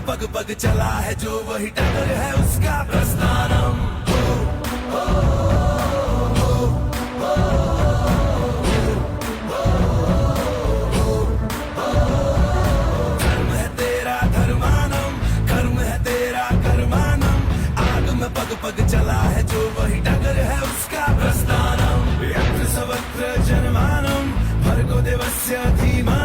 पग पग चला है जो वही डगर है उसका प्रस्थानम। धर्म है तेरा धर्मानम, कर्म है तेरा कर्मानम, आग में पग पग चला है जो वही डगर है उसका प्रस्थानम। यत्र सर्वत्र जनमानम, भर्गो देवस्य धीमहि।